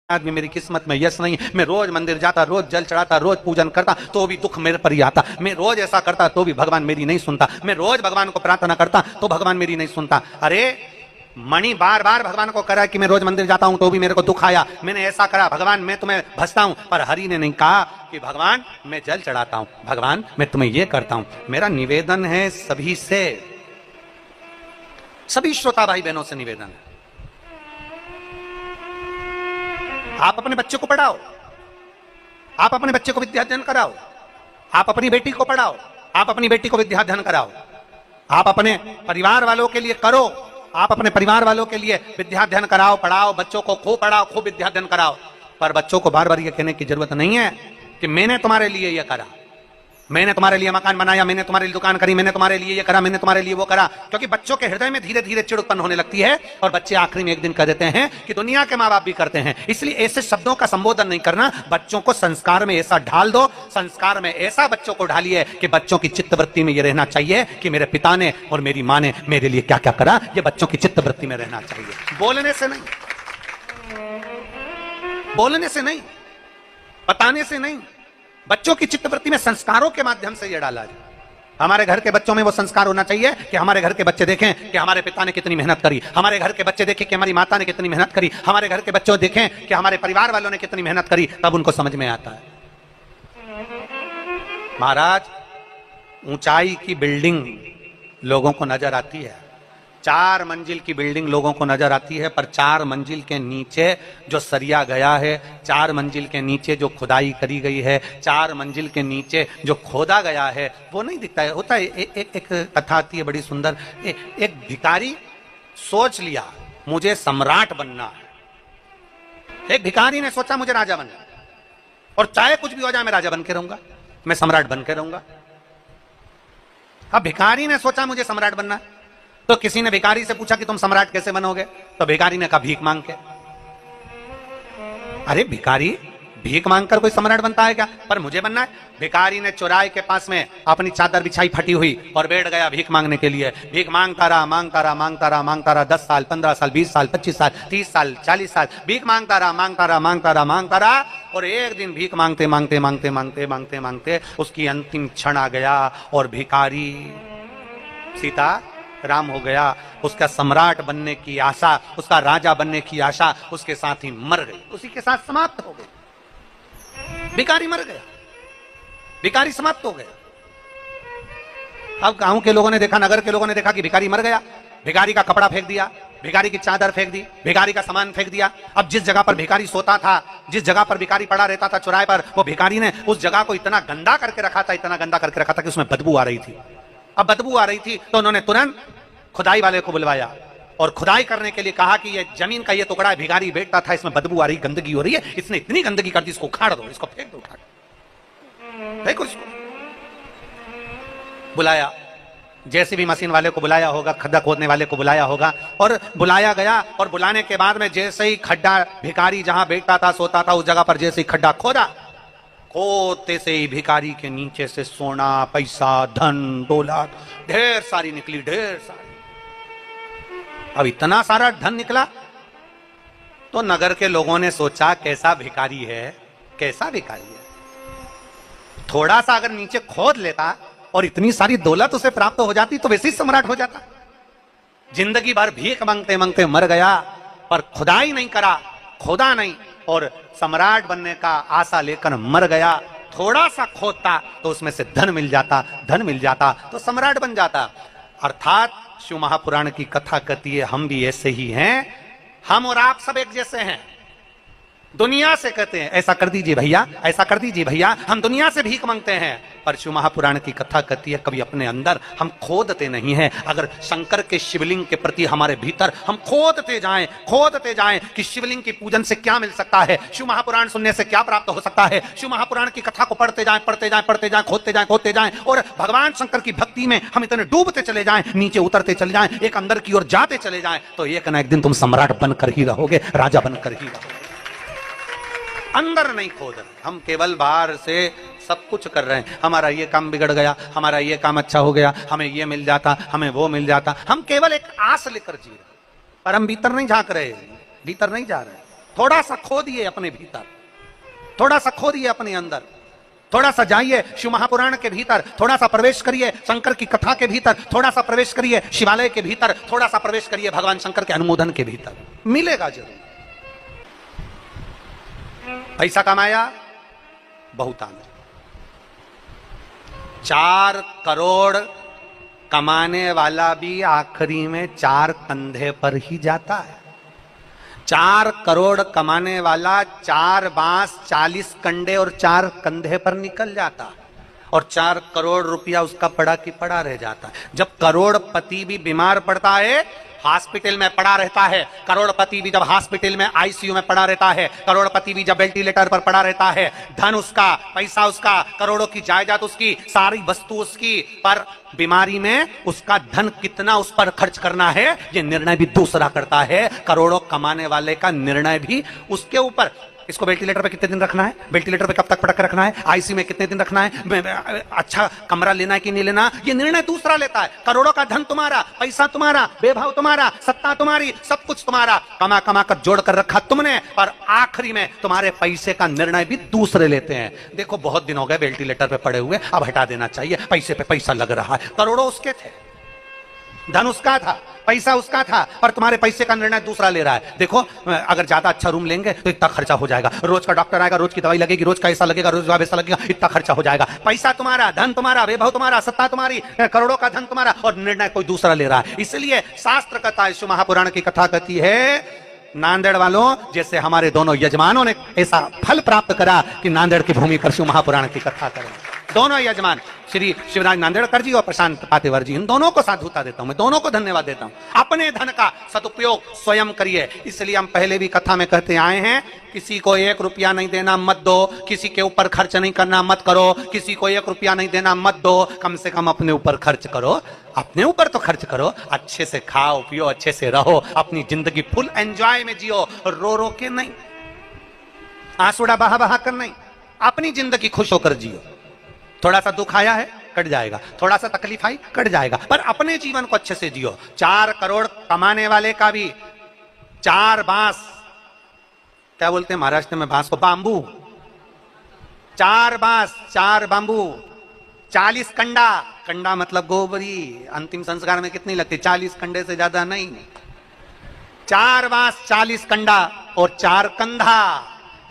आदमी मेरी किस्मत में यश नहीं। मैं रोज मंदिर जाता, रोज जल चढ़ाता, रोज पूजन करता, तो भी दुख मेरे पर ही आता। मैं रोज ऐसा करता तो भी भगवान मेरी नहीं सुनता। मैं रोज भगवान को प्रार्थना करता तो भगवान मेरी नहीं सुनता। अरे मणि बार बार भगवान को करा कि मैं रोज मंदिर जाता हूं तो भी मेरे को दुख आया। मैंने ऐसा करा, भगवान मैं तुम्हें भजता हूं, पर हरि ने नहीं कहा कि भगवान मैं जल चढ़ाता हूं, भगवान मैं तुम्हें यह करता हूं। मेरा निवेदन है सभी से, सभी श्रोता भाई बहनों से निवेदन है, आप अपने बच्चे को पढ़ाओ, आप अपने बच्चे को विद्याध्ययन कराओ, आप अपनी बेटी को पढ़ाओ, आप अपनी बेटी को विद्याध्ययन कराओ, आप अपने परिवार वालों के लिए करो, आप अपने परिवार वालों के लिए विद्याध्ययन कराओ, पढ़ाओ, बच्चों को खूब पढ़ाओ, खूब विद्याध्ययन कराओ। पर बच्चों को बार बार ये कहने की जरूरत नहीं है कि मैंने तुम्हारे लिए ये करा, मैंने तुम्हारे लिए मकान बनाया, मैंने तुम्हारे लिए दुकान करी, मैंने तुम्हारे लिए ये करा, मैंने तुम्हारे लिए वो करा। क्योंकि बच्चों के हृदय में धीरे धीरे चिड़ उत्पन्न होने लगती है और बच्चे आखिरी में एक दिन कह देते हैं कि दुनिया के माँ बाप भी करते हैं। इसलिए ऐसे शब्दों का संबोधन नहीं करना, बच्चों को संस्कार में ऐसा ढाल दो, संस्कार में ऐसा बच्चों को ढालिए कि बच्चों की चित्तवृत्ति में ये रहना चाहिए कि मेरे पिता ने और मेरी माँ ने मेरे लिए क्या क्या करा। ये बच्चों की चित्तवृत्ति में रहना चाहिए, बोलने से नहीं, बोलने से नहीं, बताने से नहीं, बच्चों की चित्तवृत्ति में संस्कारों के माध्यम से यह डाला जाए। हमारे घर के बच्चों में वो संस्कार होना चाहिए कि हमारे घर के बच्चे देखें कि हमारे पिता ने कितनी मेहनत करी, हमारे घर के बच्चे देखें कि हमारी माता ने कितनी मेहनत करी, हमारे घर के बच्चों देखें कि हमारे परिवार वालों ने कितनी मेहनत करी, तब उनको समझ में आता है। महाराज, ऊंचाई की बिल्डिंग लोगों को नजर आती है, 4 मंजिल की बिल्डिंग लोगों को नजर आती है, पर 4 मंजिल के नीचे जो सरिया गया है, 4 मंजिल के नीचे जो खुदाई करी गई है, 4 मंजिल के नीचे जो खोदा गया है, वो नहीं दिखता है। होता है एक कथा आती है बड़ी सुंदर। एक भिखारी सोच लिया मुझे सम्राट बनना है। एक भिखारी ने सोचा मुझे राजा बनना, और चाहे कुछ भी हो जाए मैं राजा बन के रहूंगा, मैं सम्राट बन के रहूंगा। अब भिखारी ने सोचा मुझे सम्राट बनना है, तो किसी ने भिखारी से पूछा कि तुम सम्राट कैसे बनोगे? तो भिखारी ने कहा भीख मांग के। अरे भिखारी, भीख मांगकर कोई सम्राट बनता है क्या? पर मुझे बनना है। भिखारी ने चौराहे के पास में अपनी चादर बिछाई फटी हुई और बैठ गया भीख मांगने के लिए। भीख मांगता रहा, मांगता रहा, मांगता रहा, मांगता रहा, 10 साल, 15 साल, 20 साल, 25 साल, 30 साल, 40 साल भीख मांगता रहा, मांगता रहा, मांगता रहा, मांगता रहा। और एक दिन भीख मांगते मांगते मांगते मांगते मांगते मांगते उसकी अंतिम क्षण आ गया और भिखारी सीता राम हो गया। उसका सम्राट बनने की आशा, उसका राजा बनने की आशा उसके साथ ही मर गई, उसी के साथ समाप्त हो गई। भिखारी मर गया, भिखारी समाप्त हो गया। अब गांव के लोगों ने देखा, नगर के लोगों ने देखा कि भिखारी मर गया। भिखारी का कपड़ा फेंक दिया, भिखारी की चादर फेंक दी, भिखारी का सामान फेंक दिया। अब जिस जगह पर भिखारी सोता था, जिस जगह पर भिखारी पड़ा रहता था चौराहे पर, वो भिखारी ने उस जगह को इतना गंदा करके रखा था, इतना गंदा करके रखा था कि उसमें बदबू आ रही थी। अब बदबू आ रही थी तो उन्होंने तुरंत खुदाई वाले को बुलवाया और खुदाई करने के लिए कहा कि ये जमीन का ये टुकड़ा भिखारी बैठता था, इसमें बदबू आ रही, गंदगी हो रही है, इसने इतनी गंदगी कर दी, इसको उखाड़ दो, इसको फेंक दो, उखाड़ फेंको इसको। बुलाया, जैसे भी मशीन वाले को बुलाया होगा, खड्डा खोदने वाले को बुलाया होगा, और बुलाया गया। और बुलाने के बाद में जैसे ही खड्डा, भिखारी जहां बैठता था, सोता था, उस जगह पर जैसे ही खड्डा खोदा, खोदते से ही भिखारी के नीचे से सोना, पैसा, धन, दौलत ढेर सारी निकली, ढेर सारी। अब इतना सारा धन निकला तो नगर के लोगों ने सोचा कैसा भिखारी है, कैसा भिखारी है। थोड़ा सा अगर नीचे खोद लेता और इतनी सारी दौलत उसे प्राप्त हो जाती तो वैसे ही सम्राट हो जाता। जिंदगी भर भीख मांगते मांगते मर गया, पर खुदाई नहीं करा, खोदा नहीं, और सम्राट बनने का आशा लेकर मर गया। थोड़ा सा खोदता तो उसमें से धन मिल जाता, धन मिल जाता तो सम्राट बन जाता। अर्थात शिव महापुराण की कथा कहती है हम भी ऐसे ही हैं, हम और आप सब एक जैसे हैं। दुनिया से कहते हैं ऐसा कर दीजिए भैया, ऐसा कर दीजिए भैया, हम दुनिया से भीख मांगते हैं, पर शिव महापुराण की कथा कहती है कभी अपने अंदर हम खोदते नहीं हैं। अगर शंकर के शिवलिंग के प्रति हमारे भीतर हम खोदते जाएं कि शिवलिंग की पूजन से क्या मिल सकता है, शिव महापुराण सुनने से क्या प्राप्त हो सकता है, शिव महापुराण की कथा को पढ़ते जाएं, खोदते जाएं, और भगवान शंकर की भक्ति में हम इतने डूबते चले जाएं, नीचे उतरते चले जाएं, एक अंदर की ओर जाते चले जाएं, तो एक ना एक दिन तुम सम्राट बनकर ही रहोगे, राजा बनकर ही रहोगे। अंदर नहीं खोद रहे, हम केवल बाहर से सब कुछ कर रहे हैं। हमारा ये काम बिगड़ गया, हमारा ये काम अच्छा हो गया, हमें ये मिल जाता, हमें वो मिल जाता। हम केवल एक आस लेकर जी रहे, पर हम भीतर नहीं झांक रहे, भीतर नहीं जा रहे। थोड़ा सा खोदिए अपने भीतर, थोड़ा सा खोदिए अपने अंदर, थोड़ा सा जाइए शिव महापुराण के भीतर, थोड़ा सा प्रवेश करिए शंकर की कथा के भीतर, थोड़ा सा प्रवेश करिए शिवालय के भीतर, थोड़ा सा प्रवेश करिए भगवान शंकर के अनुमोदन के भीतर, मिलेगा जरूर। पैसा कमाया बहुत आना, 4 करोड़ कमाने वाला भी आखिरी में 4 कंधे पर ही जाता है। 4 करोड़ कमाने वाला 4 बांस 40 कंडे और 4 कंधे पर निकल जाता है, और 4 करोड़ रुपया उसका पड़ा की पड़ा रह जाता है। जब करोड़पति भी बीमार पड़ता है, हॉस्पिटल में पड़ा रहता है, करोड़पति भी जब हॉस्पिटल में आईसीयू में पड़ा रहता है, करोड़पति भी जब वेंटिलेटर पर पड़ा रहता है, धन उसका, पैसा उसका, करोड़ों की जायदाद उसकी, सारी वस्तु उसकी, पर बीमारी में उसका धन कितना उस पर खर्च करना है ये निर्णय भी दूसरा करता है। करोड़ों कमाने वाले का निर्णय भी उसके ऊपर, इसको वेंटिलेटर पे कितने दिन रखना है, वेंटिलेटर पे कब तक पटक रखना है, आईसीयू में कितने दिन रखना है, अच्छा कमरा लेना है कि नहीं लेना, ये निर्णय दूसरा लेता है। करोड़ों का धन तुम्हारा, पैसा तुम्हारा, वैभव तुम्हारा, सत्ता तुम्हारी, सब कुछ तुम्हारा, कमा कमा कर जोड़ कर रखा तुमने, पर आखिरी में तुम्हारे पैसे का निर्णय भी दूसरे लेते हैं। देखो बहुत दिन हो गए वेंटिलेटर पे पड़े हुए, अब हटा देना चाहिए, पैसे पे पैसा लग रहा है। करोड़ों उसके थे, धन उसका था, पैसा उसका था, पर तुम्हारे पैसे का निर्णय दूसरा ले रहा है। देखो अगर ज्यादा अच्छा रूम लेंगे तो इतना खर्चा हो जाएगा, रोज का डॉक्टर आएगा, रोज की दवाई लगेगी, रोज का ऐसा लगेगा, रोज वैसा लगेगा, इतना खर्चा हो जाएगा। पैसा तुम्हारा, धन तुम्हारा, वैभव तुम्हारा, सत्ता तुम्हारी, करोड़ों का धन तुम्हारा, और निर्णय कोई दूसरा ले रहा है। इसलिए शास्त्र कहता है, शिव महापुराण की कथा कहती है, नांदेड़ वालों जैसे हमारे दोनों यजमानों ने ऐसा फल प्राप्त करा कि नांदेड़ की भूमि पर शिव महापुराण की कथा करें। दोनों यजमान श्री शिवराज नांदेड़कर जी और प्रशांत पातेवर जी, इन दोनों को साधुता देता हूं, मैं दोनों को धन्यवाद देता हूं। अपने धन का सदुपयोग स्वयं करिए। इसलिए हम पहले भी कथा में कहते आए हैं, किसी को 1 रुपया नहीं देना मत दो, किसी के ऊपर खर्च नहीं करना मत करो, किसी को 1 रुपया नहीं देना मत दो, कम से कम अपने ऊपर खर्च करो, अपने ऊपर तो खर्च करो, अच्छे से खाओ पियो, अच्छे से रहो, अपनी जिंदगी फुल एंजॉय में जियो, रो रो के नहीं, आंसुड़ा बहा बहा कर नहीं, अपनी जिंदगी खुश होकर जियो। थोड़ा सा दुख आया है कट जाएगा, थोड़ा सा तकलीफ आई कट जाएगा, पर अपने जीवन को अच्छे से जियो। 4 करोड़ कमाने वाले का भी 4 बांस, क्या बोलते हैं महाराष्ट्र में बांस को, बांबू, 4 बांस 4 बांबू, 40 कंडा, कंडा मतलब गोबरी, अंतिम संस्कार में कितनी लगती, 40 कंडे से ज्यादा नहीं, 4 बांस 40 कंडा और 4 कंधा,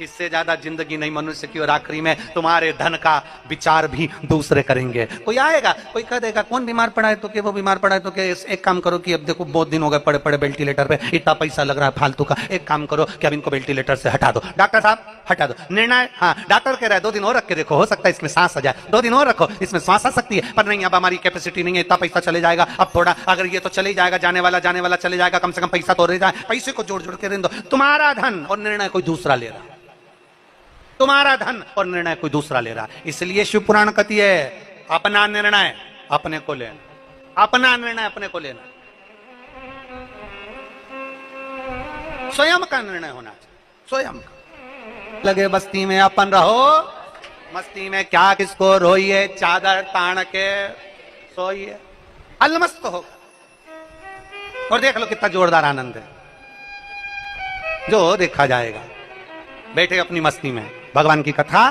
इससे ज्यादा जिंदगी नहीं मनुष्य की। और आखिरी में तुम्हारे धन का विचार भी दूसरे करेंगे। कोई आएगा, कोई कह देगा कौन बीमार पड़ा है तो के, वो बीमार पड़ा है तो के, एक काम करो कि अब देखो बहुत दिन हो गए पड़े पड़े वेंटिलेटर पे, इतना पैसा लग रहा है फालतू का, एक काम करो कि अब इनको वेंटिलेटर से हटा दो, डॉक्टर साहब हटा दो। निर्णय, हाँ डॉक्टर कह रहा है 2 दिन और रख के देखो, हो सकता है इसमें सांस आ जाए, 2 दिन और रखो, इसमें सांस आ सकती है, पर नहीं अब हमारी कैपेसिटी नहीं है, इतना पैसा चले जाएगा, अब थोड़ा अगर ये तो चले जाएगा, जाने वाला चले जाएगा, कम से कम पैसा तो रह जाए, पैसे को जोड़ जोड़ के रहने दो। तुम्हारा धन और निर्णय कोई दूसरा ले रहा है, तुम्हारा धन और निर्णय कोई दूसरा ले रहा है। इसलिए शिव पुराण कहती है, अपना निर्णय अपने को लेना, अपना निर्णय अपने को लेना, स्वयं का निर्णय होना चाहिए, स्वयं का। लगे बस्ती में अपन रहो, मस्ती में क्या किसको रोइए, चादर तान के सोइए, अलमस्त हो और देख लो कितना जोरदार आनंद है जो देखा जाएगा। बैठे अपनी मस्ती में, भगवान की कथा,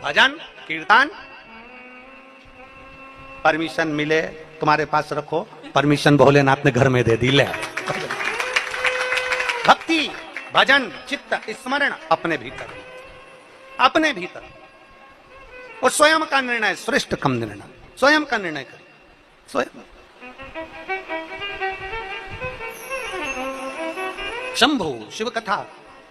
भजन, कीर्तन, परमिशन मिले तुम्हारे पास रखो, परमिशन भोलेनाथ ने घर में दे दी, ले भक्ति, भजन, चित्त, स्मरण अपने भीतर, अपने भीतर, और स्वयं का निर्णय, श्रेष्ठ कम निर्णय, स्वयं का निर्णय करें, स्वयं। शंभु शिव कथा,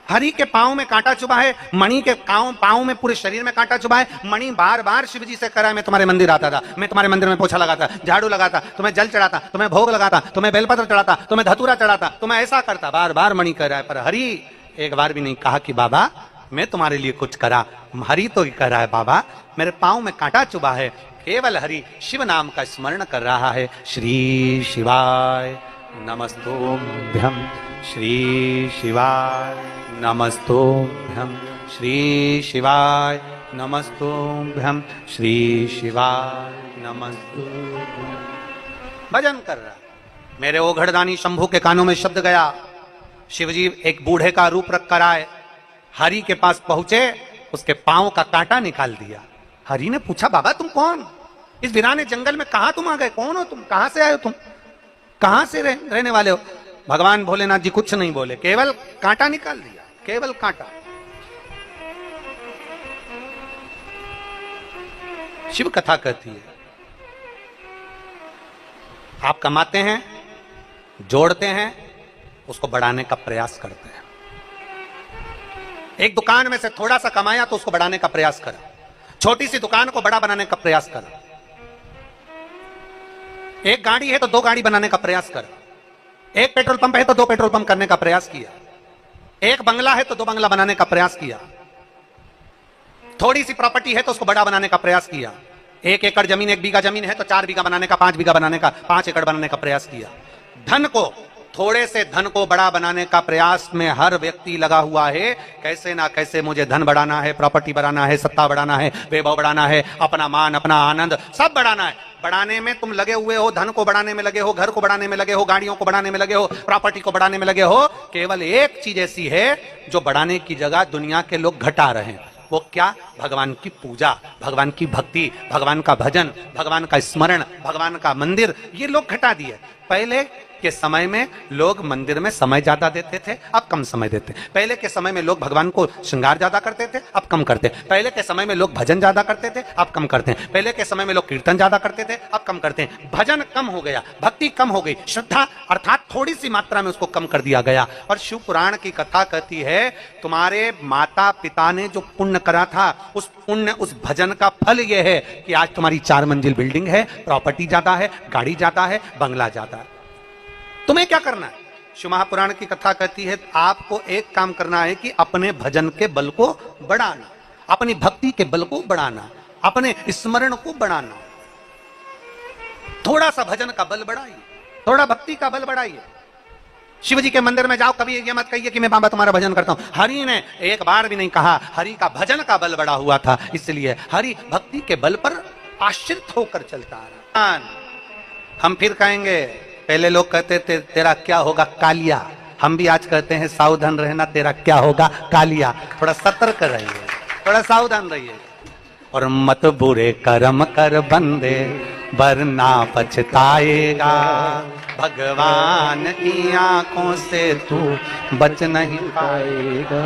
हरि के पांव में कांटा चुभा है, मणि के पांव में पूरे शरीर में कांटा चुभा है। मणि बार बार शिव जी से कह रहा है, मैं तुम्हारे मंदिर आता था, मैं तुम्हारे मंदिर में पोछा लगाता, झाड़ू लगाता, तुम्हें जल चढ़ाता, तुम्हें भोग लगाता, तुम्हें बेलपत्र चढ़ाता, तुम्हें धतूरा चढ़ाता, तुम्हें ऐसा करता, बार बार मणि कह रहा है। पर हरि एक बार भी नहीं कहा कि बाबा मैं तुम्हारे लिए कुछ करा। हरि तो कह रहा है, बाबा मेरे पांव में कांटा चुभा है। केवल हरि शिव नाम का स्मरण कर रहा है। श्री शिवाय नमस्तुभ्यं, श्री शिवाय नमस्तुभ्यं, श्री शिवाय नमस्तुभ्यं, श्री शिवाय नमस्तुभ्यं। भजन कर रहा। मेरे ओघड़दानी शंभू के कानों में शब्द गया। शिवजी एक बूढ़े का रूप रख कर आए, हरि के पास पहुंचे, उसके पांव का कांटा निकाल दिया। हरि ने पूछा, बाबा तुम कौन? इस वीराने जंगल में कहां तुम आ गए? कौन हो तुम? कहां से आए हो तुम? कहां से रहने वाले हो? भगवान भोलेनाथ जी कुछ नहीं बोले, केवल कांटा निकाल दिया, केवल कांटा। शिव कथा कहती है, आप कमाते हैं, जोड़ते हैं, उसको बढ़ाने का प्रयास करते हैं। एक दुकान में से थोड़ा सा कमाया तो उसको बढ़ाने का प्रयास करा, छोटी सी दुकान को बड़ा बनाने का प्रयास करा। एक गाड़ी है तो 2 गाड़ी बनाने का प्रयास करा, एक पेट्रोल पंप है तो 2 पेट्रोल पंप करने का प्रयास किया, एक बंगला है तो 2 बंगला बनाने का प्रयास किया, थोड़ी सी प्रॉपर्टी है तो उसको बड़ा बनाने का प्रयास किया, 1 एकड़ जमीन, 1 बीघा जमीन है तो 4 बीघा बनाने का, 5 बीघा बनाने का, 5 एकड़ बनाने का प्रयास किया। धन को, थोड़े से धन को बड़ा बनाने का प्रयास में हर व्यक्ति लगा हुआ है। कैसे ना कैसे मुझे धन बढ़ाना है, प्रॉपर्टी बढ़ाना है, सत्ता बढ़ाना है, वैभव बढ़ाना है, अपना मान, अपना आनंद सब बढ़ाना है। बढ़ाने में तुम लगे हुए हो, धन को बढ़ाने में लगे हो, घर को बढ़ाने में लगे हो, गाड़ियों को बढ़ाने में लगे हो, प्रॉपर्टी को बढ़ाने में लगे हो। केवल एक चीज ऐसी है जो बढ़ाने की जगह दुनिया के लोग घटा रहे हैं। वो क्या? भगवान की पूजा, भगवान की भक्ति, भगवान का भजन, भगवान का स्मरण, भगवान का मंदिर, ये लोग घटा दिए। पहले के समय में लोग मंदिर में समय ज्यादा देते थे, अब कम समय देते। पहले के समय में लोग भगवान को श्रृंगार ज्यादा करते थे, अब कम करते। पहले के समय में लोग भजन ज्यादा करते थे, अब कम करते हैं। पहले के समय में लोग कीर्तन ज्यादा करते थे, अब कम करते हैं। भजन कम हो गया, भक्ति कम हो गई, श्रद्धा अर्थात थोड़ी सी मात्रा में उसको कम कर दिया गया। और शिव पुराण की कथा कहती है, तुम्हारे माता पिता ने जो पुण्य करा था, उस पुण्य, उस भजन का फल यह है कि आज तुम्हारी 4 मंजिल बिल्डिंग है, प्रॉपर्टी ज्यादा है, गाड़ी ज्यादा है, बंगला ज्यादा है। तुम्हें क्या करना है? शिव महापुराण की कथा कहती है, आपको एक काम करना है कि अपने भजन के बल को बढ़ाना, अपनी भक्ति के बल को बढ़ाना, अपने स्मरण को बढ़ाना। थोड़ा सा भजन का बल बढ़ाइए, थोड़ा भक्ति का बल बढ़ाइए। शिव जी के मंदिर में जाओ, कभी ये मत कहिए कि मैं बाबा तुम्हारा भजन करता हूं। हरि ने एक बार भी नहीं कहा, हरि का भजन का बल बढ़ा हुआ था, इसलिए हरि भक्ति के बल पर आश्रित होकर चलता रहा। हम फिर कहेंगे, पहले लोग कहते थे तेरा क्या होगा कालिया, हम भी आज कहते हैं सावधान रहना, तेरा क्या होगा कालिया। थोड़ा सतर्क रहिए, थोड़ा सावधान रहिए। और मत बुरे कर्म कर बंदे, वरना पछताएगा, भगवान की आंखों से तू बच नहीं पाएगा,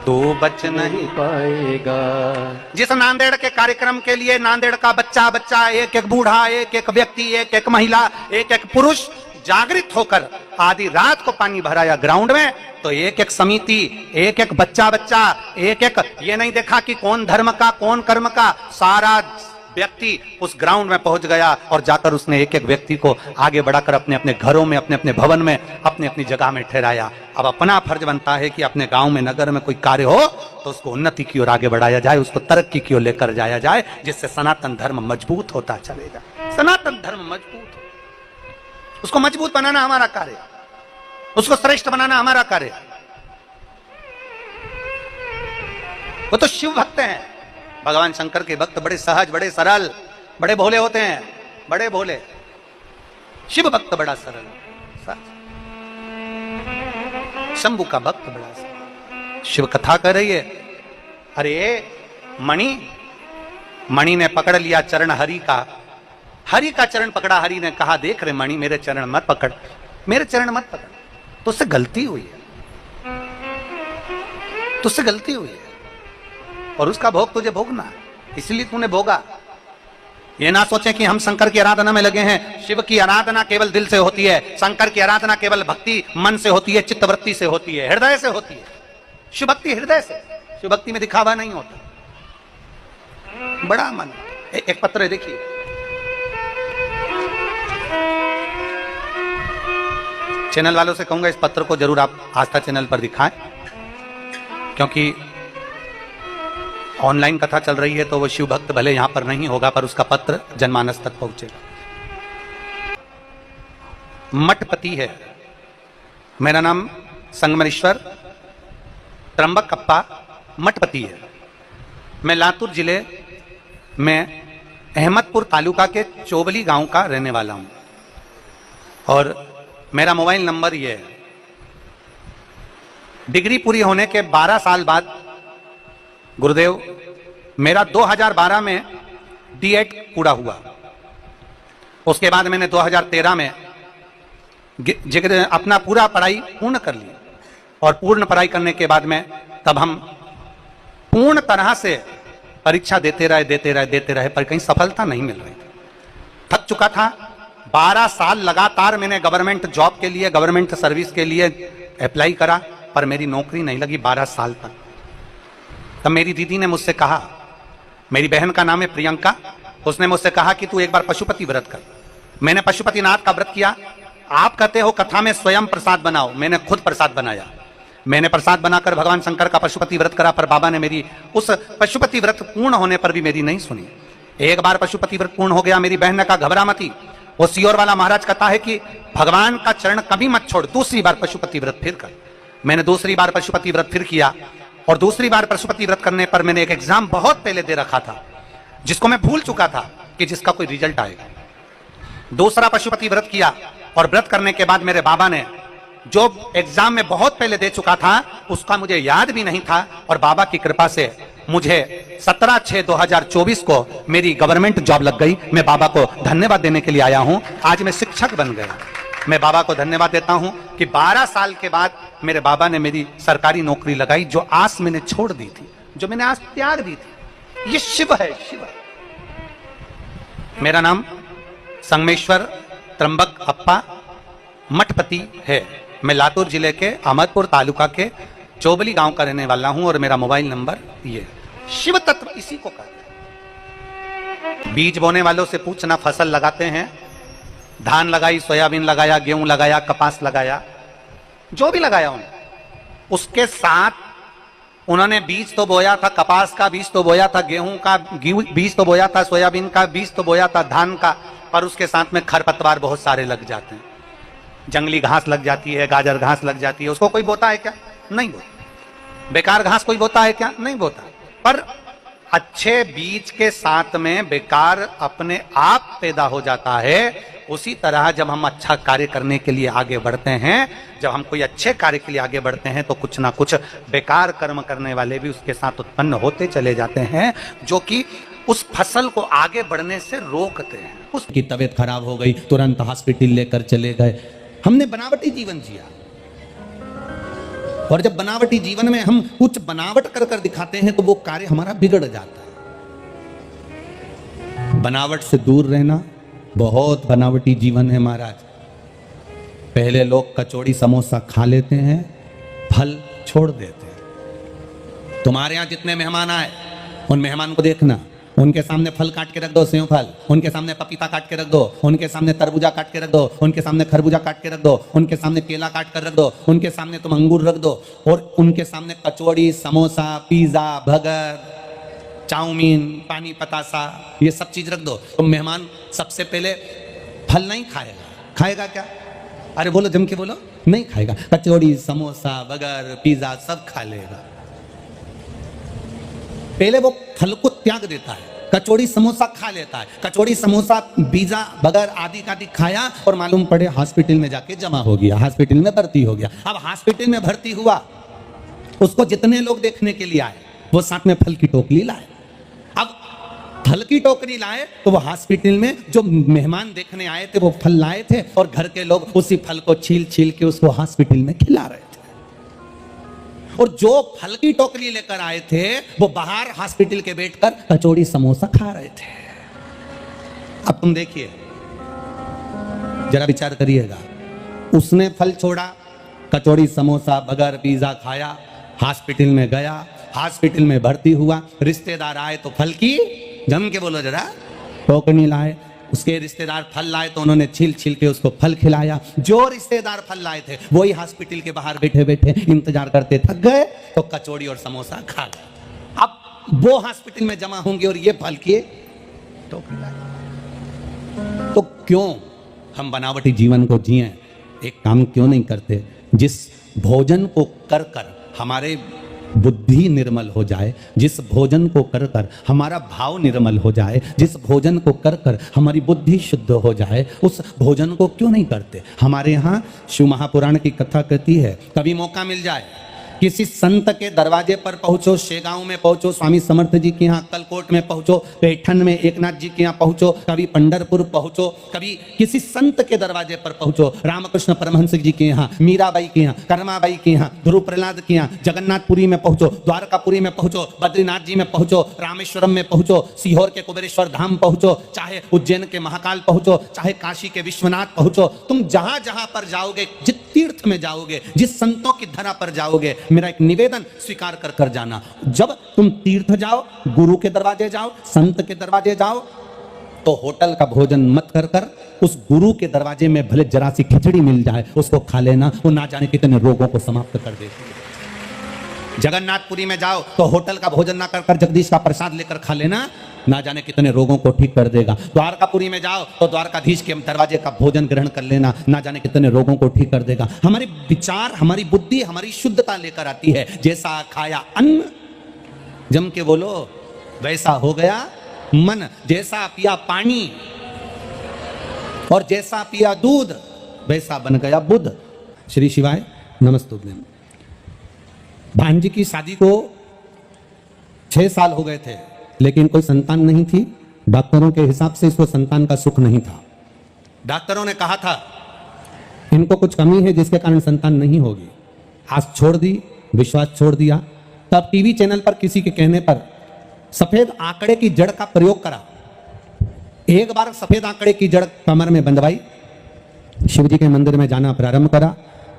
तू बच नहीं पाएगा। जिस नांदेड़ के कार्यक्रम के लिए नांदेड़ का बच्चा बच्चा, एक एक बूढ़ा, एक एक व्यक्ति, एक एक महिला, एक एक पुरुष जागृत होकर आधी रात को पानी भराया ग्राउंड में, तो एक एक समिति, एक एक बच्चा बच्चा, एक एक, ये नहीं देखा कि कौन धर्म का कौन कर्म का, सारा व्यक्ति उस ग्राउंड में पहुंच गया और जाकर उसने एक एक व्यक्ति को आगे बढ़ाकर अपने अपने घरों में, अपने अपने भवन में, अपनी अपनी जगह में ठहराया। अब अपना फर्ज बनता है कि अपने गांव में, नगर में कोई कार्य हो तो उसको उन्नति की ओर आगे बढ़ाया जाए, उसको तरक्की की ओर लेकर जाया जाए, जिससे सनातन धर्म मजबूत होता चलेगा। सनातन धर्म मजबूत, उसको मजबूत बनाना हमारा कार्य, उसको श्रेष्ठ बनाना हमारा कार्य। वो तो शिव भक्त हैं। भगवान शंकर के भक्त बड़े सहज, बड़े सरल, बड़े भोले होते हैं, बड़े भोले। शिव भक्त बड़ा सरल, शंभु का भक्त बड़ा सरल। शिव कथा कर रही है, अरे मणि ने पकड़ लिया चरण हरि का, हरि का चरण पकड़ा। हरि ने कहा, देख रे मणि, मेरे चरण मत पकड़, मेरे चरण मत पकड़, तुझसे गलती हुई है, तुझसे गलती हुई है, और उसका भोग तुझे भोगना है, इसलिए तूने भोगा। ये ना सोचे कि हम शंकर की आराधना में लगे हैं। शिव की आराधना केवल दिल से होती है, शंकर की आराधना केवल भक्ति मन से होती है, चित्तवृत्ति से होती है, हृदय से होती है। शिव भक्ति हृदय से, शिव भक्ति में दिखावा नहीं होता, बड़ा मन। एक पत्र है, देखिए, चैनल वालों से कहूंगा इस पत्र को जरूर आप आस्था चैनल पर दिखाएं, क्योंकि ऑनलाइन कथा चल रही है तो वो शिव भक्त भले यहां पर नहीं होगा, पर उसका पत्र जनमानस तक पहुंचेगा। मठपति है, मेरा नाम संगमनेश्वर त्र्यंबक कप्पा मठपति है। मैं लातूर जिले में अहमदपुर तालुका के चोबली गांव का रहने वाला हूं, और मेरा मोबाइल नंबर ये है डिग्री पूरी होने के 12 साल बाद गुरुदेव मेरा 2012 में D.Ed पूरा हुआ। उसके बाद मैंने 2013 में अपना पूरा पढ़ाई पूर्ण कर ली और पूर्ण पढ़ाई करने के बाद में तब हम पूर्ण तरह से परीक्षा देते रहे पर कहीं सफलता नहीं मिल रही थी। थक चुका था। 12 साल लगातार मैंने गवर्नमेंट जॉब के लिए, गवर्नमेंट सर्विस के लिए अप्लाई करा पर मेरी नौकरी नहीं लगी 12 साल तक। तब मेरी दीदी ने मुझसे कहा, मेरी बहन का नाम है प्रियंका, उसने मुझसे कहा कि तू एक बार पशुपति व्रत कर। मैंने पशुपतिनाथ का व्रत किया। आप कहते हो कथा में स्वयं प्रसाद बनाओ, मैंने खुद प्रसाद बनाया। मैंने प्रसाद बनाकर भगवान शंकर का पशुपति व्रत करा पर बाबा ने मेरी उस पशुपति व्रत पूर्ण होने पर भी मेरी नहीं सुनी। एक बार पशुपति व्रत पूर्ण हो गया। मेरी बहन ने कहा घबरा मती, वो सियोर वाला महाराज कहता है कि भगवान का चरण कभी मत छोड़, दूसरी बार पशुपति व्रत फिर कर। मैंने दूसरी बार पशुपति व्रत फिर किया और दूसरी बार पशुपति व्रत करने पर मैंने एक एग्जाम बहुत पहले दे रखा था जिसको मैं भूल चुका था कि जिसका कोई रिजल्ट आएगा। दूसरा पशुपति व्रत किया और व्रत करने के बाद मेरे बाबा ने जो एग्जाम में बहुत पहले दे चुका था उसका मुझे याद भी नहीं था और बाबा की कृपा से मुझे 17/6/2024 को मेरी गवर्नमेंट जॉब लग गई। मैं बाबा को धन्यवाद देने के लिए आया हूं। आज मैं शिक्षक बन गया। मैं बाबा को धन्यवाद देता हूं कि 12 साल के बाद मेरे बाबा ने मेरी सरकारी नौकरी लगाई। जो आस मैंने छोड़ दी थी, जो मैंने आस त्याग दी थी, ये शिव है, शिव। मेरा नाम संगमेश्वर त्र्यंबक अप्पा मठपति है। मैं लातूर जिले के अहमदपुर तालुका के चोबली गांव का रहने वाला हूं और मेरा मोबाइल नंबर ये। शिव तत्व इसी को कहते हैं। बीज बोने वालों से पूछना, फसल लगाते हैं, धान लगाई, सोयाबीन लगाया, गेहूं लगाया, कपास लगाया, जो भी लगाया उन्होंने, उसके साथ उन्होंने बीज तो बोया था, कपास का बीज तो बोया था, गेहूं का बीज तो बोया था, सोयाबीन का बीज तो बोया था, धान का, पर उसके साथ में खरपतवार बहुत सारे लग जाते हैं। जंगली घास लग जाती है, गाजर घास लग जाती है। उसको कोई बोता है क्या? नहीं बोता। बेकार घास कोई बोता है क्या? नहीं बोता। पर अच्छे बीज के साथ में बेकार अपने आप पैदा हो जाता है। उसी तरह जब हम अच्छा कार्य करने के लिए आगे बढ़ते हैं, जब हम कोई अच्छे कार्य के लिए आगे बढ़ते हैं तो कुछ ना कुछ बेकार कर्म करने वाले भी उसके साथ उत्पन्न होते चले जाते हैं, जो कि उस फसल को आगे बढ़ने से रोकते हैं। उसकी तबीयत खराब हो गई, तुरंत हॉस्पिटल लेकर चले गए। हमने बनावटी जीवन जिया और जब बनावटी जीवन में हम कुछ बनावट कर कर दिखाते हैं तो वो कार्य हमारा बिगड़ जाता है। बनावट से दूर रहना। बहुत बनावटी जीवन है महाराज। पहले लोग कचौड़ी समोसा खा लेते हैं, फल छोड़ देते हैं। तुम्हारे यहां जितने मेहमान आए उन मेहमान को देखना, उनके सामने फल काट के रख दो, सेव फल, उनके सामने पपीता काट के रख दो, उनके सामने तरबूजा काट के रख दो, उनके सामने खरबूजा काट के रख दो, उनके सामने केला काट कर रख दो, उनके सामने तुम अंगूर रख दो और उनके सामने कचौड़ी, समोसा, पिज्जा, बर्गर, चाउमीन, पानी पतासा, ये सब चीज रख दो। तो मेहमान सबसे पहले फल नहीं खाएगा। खाएगा क्या? अरे बोलो, जम के बोलो। नहीं खाएगा। कचौड़ी, समोसा, बर्गर, पिज्जा सब खा लेगा। पहले वो फल को त्याग देता है, कचौड़ी समोसा खा लेता है। कचौड़ी समोसा, पिज्जा, बर्गर आदि का खाया और मालूम पड़े हॉस्पिटल में जाके जमा हो गया, हॉस्पिटल में भर्ती हो गया। अब हॉस्पिटल में भर्ती हुआ, उसको जितने लोग देखने के लिए आए वो साथ में फल की टोकरी लाए। अब फल की टोकरी लाए तो वो हॉस्पिटल में जो मेहमान देखने आए थे वो फल लाए थे और घर के लोग उसी फल को छील छील के उसको हॉस्पिटल में खिला रहे थे। और जो फल की टोकरी लेकर आए थे वो बाहर हॉस्पिटल के बैठकर कचौड़ी समोसा खा रहे थे। अब तुम देखिए, जरा विचार करिएगा। उसने फल छोड़ा, कचौड़ी समोसा बर्गर पिज्जा खाया, हॉस्पिटल में गया, हॉस्पिटल में भर्ती हुआ, रिश्तेदार आए तो फल की, जम के बोलो जरा, टोकरी लाए। उसके रिश्तेदार फल लाए तो उन्होंने छील छील के उसको फल खिलाया। जो रिश्तेदार फल लाए थे वही हॉस्पिटल के बाहर बैठे बैठे इंतजार करते, थक गए तो कचौड़ी और समोसा खा गए। अब वो हॉस्पिटल में जमा होंगे और ये फल किए टोकरी लाए। तो क्यों हम बनावटी जीवन को जिए? एक काम क्यों नहीं करते जिस भोजन को कर कर हमारे बुद्धि निर्मल हो जाए, जिस भोजन को कर कर हमारा भाव निर्मल हो जाए, जिस भोजन को कर कर हमारी बुद्धि शुद्ध हो जाए, उस भोजन को क्यों नहीं करते? हमारे यहाँ शिव महापुराण की कथा कहती है, कभी मौका मिल जाए किसी संत के दरवाजे पर पहुंचो, शेगांव में पहुंचो, स्वामी समर्थ जी के यहाँ कलकोट में पहुंचो, पैठन में एकनाथ जी के यहाँ पहुंचो, कभी पंढरपुर पहुंचो, कभी किसी संत के दरवाजे पर पहुंचो, रामकृष्ण परमहंस जी के यहाँ, मीराबाई के यहाँ, कर्माबाई के यहाँ, ध्रुव प्रहलाद के यहाँ, जगन्नाथपुरी में पहुंचो, द्वारकापुरी में पहुंचो, बद्रीनाथ जी में पहुंचो, रामेश्वरम में पहुंचो, सीहोर के कुबेरेश्वर धाम पहुंचो, चाहे उज्जैन के महाकाल पहुंचो, चाहे काशी के विश्वनाथ पहुंचो, तुम जहां जहां पर जाओगे, जिस तीर्थ में जाओगे, जिस संतों की धरा पर जाओगे, मेरा एक निवेदन स्वीकार कर कर जाना। जब तुम तीर्थ जाओ, गुरु के दरवाजे जाओ, संत के दरवाजे जाओ, तो होटल का भोजन मत कर कर उस गुरु के दरवाजे में भले जरा सी खिचड़ी मिल जाए, उसको खा लेना, वो ना जाने कितने रोगों को समाप्त कर देती है। जगन्नाथपुरी में जाओ तो होटल का भोजन ना कर कर जगदीश का प्रसाद लेकर खा लेना, ना जाने कितने रोगों को ठीक कर देगा। द्वारकापुरी में जाओ तो द्वारकाधीश के दरवाजे का भोजन ग्रहण कर लेना, ना जाने कितने रोगों को ठीक कर देगा। हमारे विचार, हमारी बुद्धि, हमारी शुद्धता लेकर आती है। जैसा खाया अन्न, जम के बोलो, वैसा हो गया मन। जैसा पिया पानी और जैसा पिया दूध, वैसा बन गया बुद्ध। श्री शिवाय नमस्तुभ्यम। भांजी की शादी को 6 साल हो गए थे, लेकिन कोई संतान नहीं थी। डॉक्टरों के हिसाब से इसको संतान का सुख नहीं था। डॉक्टरों ने कहा था इनको कुछ कमी है जिसके कारण संतान नहीं होगी। आस छोड़ दी, विश्वास छोड़ दिया। तब टीवी चैनल पर किसी के कहने पर सफेद आंकड़े की जड़ का प्रयोग करा। एक बार सफेद आंकड़े की जड़ कमर में बंधवाई, शिव जी के मंदिर में जाना प्रारंभ करा,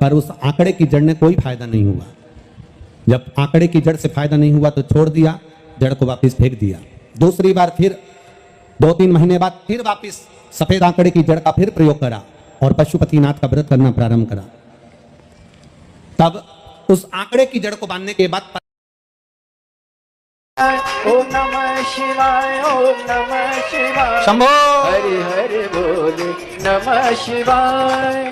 पर उस आंकड़े की जड़ ने कोई फायदा नहीं हुआ। जब आंकड़े की जड़ से फायदा नहीं हुआ तो छोड़ दिया, जड़ को वापस फेंक दिया। दूसरी बार फिर 2-3 महीने बाद फिर वापस सफेद आंकड़े की जड़ का फिर प्रयोग करा और पशुपतिनाथ का व्रत करना प्रारंभ करा। तब उस आंकड़े की जड़ को बांधने के बाद ओम नमः शिवाय, ओम नमः शिवाय, शंभो हरि हरि बोले नमः शिवाय।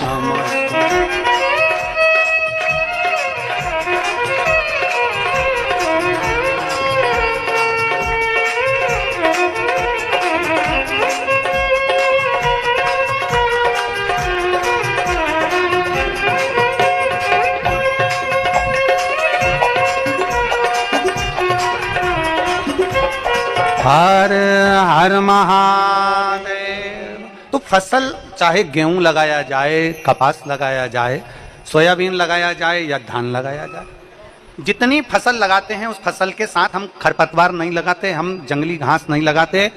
हर हर महादेव। तो फसल चाहे गेहूं लगाया जाए, कपास लगाया जाए, सोयाबीन लगाया जाए या धान लगाया जाए, जितनी फसल लगाते हैं उस फसल के साथ हम खरपतवार नहीं लगाते, हम जंगली घास नहीं लगाते,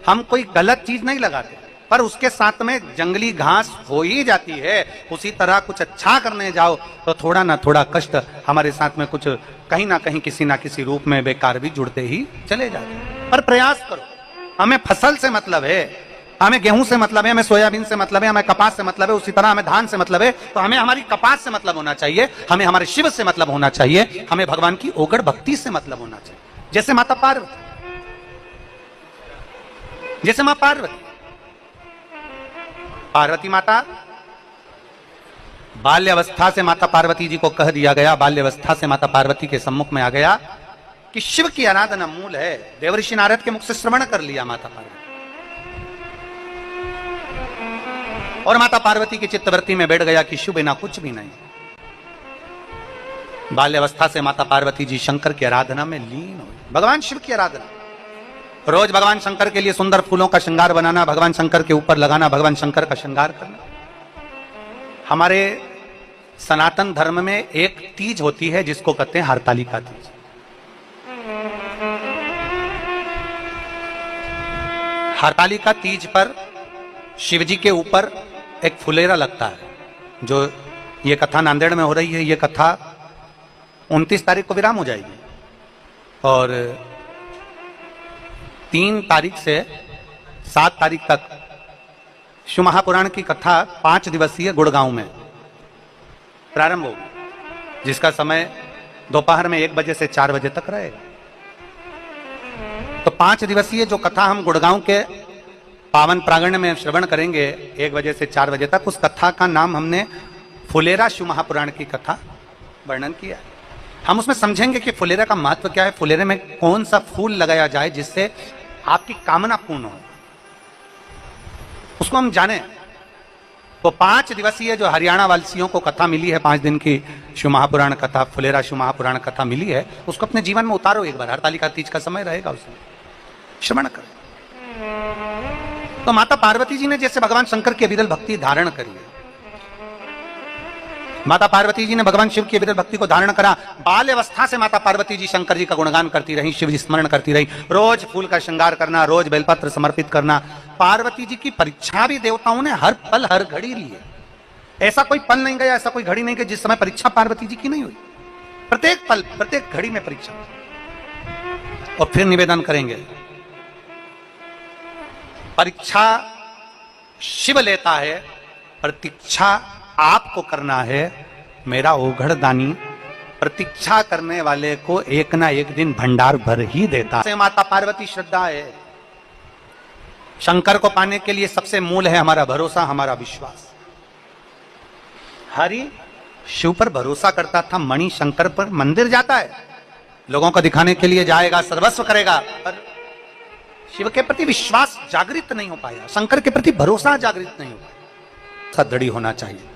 हम कोई गलत चीज नहीं लगाते, पर उसके साथ में जंगली घास हो ही जाती है। उसी तरह कुछ अच्छा करने जाओ तो थोड़ा ना थोड़ा कष्ट हमारे साथ में कुछ कहीं ना कहीं किसी ना किसी रूप में बेकार भी जुड़ते ही चले जाते हैं। पर प्रयास करो। हमें फसल से मतलब है, हमें गेहूं से मतलब है, हमें सोयाबीन से मतलब है, हमें कपास से मतलब है, उसी तरह हमें धान से मतलब है। तो हमें हमारी कपास से मतलब होना चाहिए, हमें हमारे शिव से मतलब होना चाहिए, हमें भगवान की ओगड़ भक्ति से मतलब होना चाहिए। जैसे माता पार्वती, जैसे मां पार्वती, पार्वती माता बाल्यावस्था से माता पार्वती जी को कह दिया गया, बाल्यावस्था से माता पार्वती के सम्मुख में आ गया कि शिव की आराधना मूल है। देवऋषि नारद के मुख से श्रवण कर लिया माता पार्वती, और माता पार्वती की चित्तवृत्ति में बैठ गया कि शिव बिना कुछ भी नहीं। बाल्यावस्था से माता पार्वती जी शंकर की आराधना में लीन हुई। भगवान शिव की आराधना, रोज भगवान शंकर के लिए सुंदर फूलों का श्रृंगार बनाना, भगवान शंकर के ऊपर लगाना, भगवान शंकर का श्रृंगार करना। हमारे सनातन धर्म में एक तीज होती है जिसको कहते हैं हरतालिका तीज। हरतालिका तीज पर शिव जी के ऊपर एक फुलेरा लगता है। जो ये कथा नांदेड़ में हो रही है, ये कथा 29 तारीख को विराम हो जाएगी और 3 तारीख से 7 तारीख तक शिव महापुराण की कथा 5 दिवसीय गुड़गांव में प्रारंभ होगी, जिसका समय दोपहर में 1 बजे से 4 बजे तक रहेगा। तो 5 दिवसीय जो कथा हम गुड़गांव के पावन प्रांगण में श्रवण करेंगे 1 बजे से 4 बजे तक, उस कथा का नाम हमने फुलेरा शिव महापुराण की कथा वर्णन किया है। हम उसमें समझेंगे कि फुलेरा का महत्व क्या है, फुलेरे में कौन सा फूल लगाया जाए जिससे आपकी कामना पूर्ण हो, उसको हम जाने। वो 5 दिवसीय जो हरियाणा वासियों को कथा मिली है, 5 दिन की शिव महापुराण कथा, फुलेरा शिव महापुराण कथा मिली है, उसको अपने जीवन में उतारो एक बार। हरतालिका तीज का समय रहेगा, उसमें श्रवण करो। तो माता पार्वती जी ने जैसे भगवान शंकर की अविरल भक्ति धारण करी है, माता पार्वती जी ने भगवान शिव की अविरल भक्ति को धारण करा। बाल अवस्था से माता पार्वती जी शंकर जी का गुणगान करती रही, शिव जी स्मरण करती रही, रोज फूल का श्रृंगार करना, रोज बेलपत्र समर्पित करना। पार्वती जी की परीक्षा भी देवताओं ने हर पल हर घड़ी ली है। ऐसा कोई पल नहीं गया, ऐसा कोई घड़ी नहीं गई जिस समय परीक्षा पार्वती जी की नहीं हुई। प्रत्येक पल प्रत्येक घड़ी में परीक्षा। और फिर निवेदन करेंगे, परीक्षा शिव लेता है, प्रतीक्षा आपको करना है मेरा ओघड़ दानी। प्रतीक्षा करने वाले को एक ना एक दिन भंडार भर ही देता है। माता पार्वती श्रद्धा है। शंकर को पाने के लिए सबसे मूल है हमारा भरोसा, हमारा विश्वास। हरि शिव पर भरोसा करता था, मणि शंकर पर मंदिर जाता है, लोगों को दिखाने के लिए जाएगा, सर्वस्व करेगा, पर शिव के प्रति विश्वास जागृत नहीं हो पाया, शंकर के प्रति भरोसा जागृत नहीं हो पाया। दृढ़ होना चाहिए।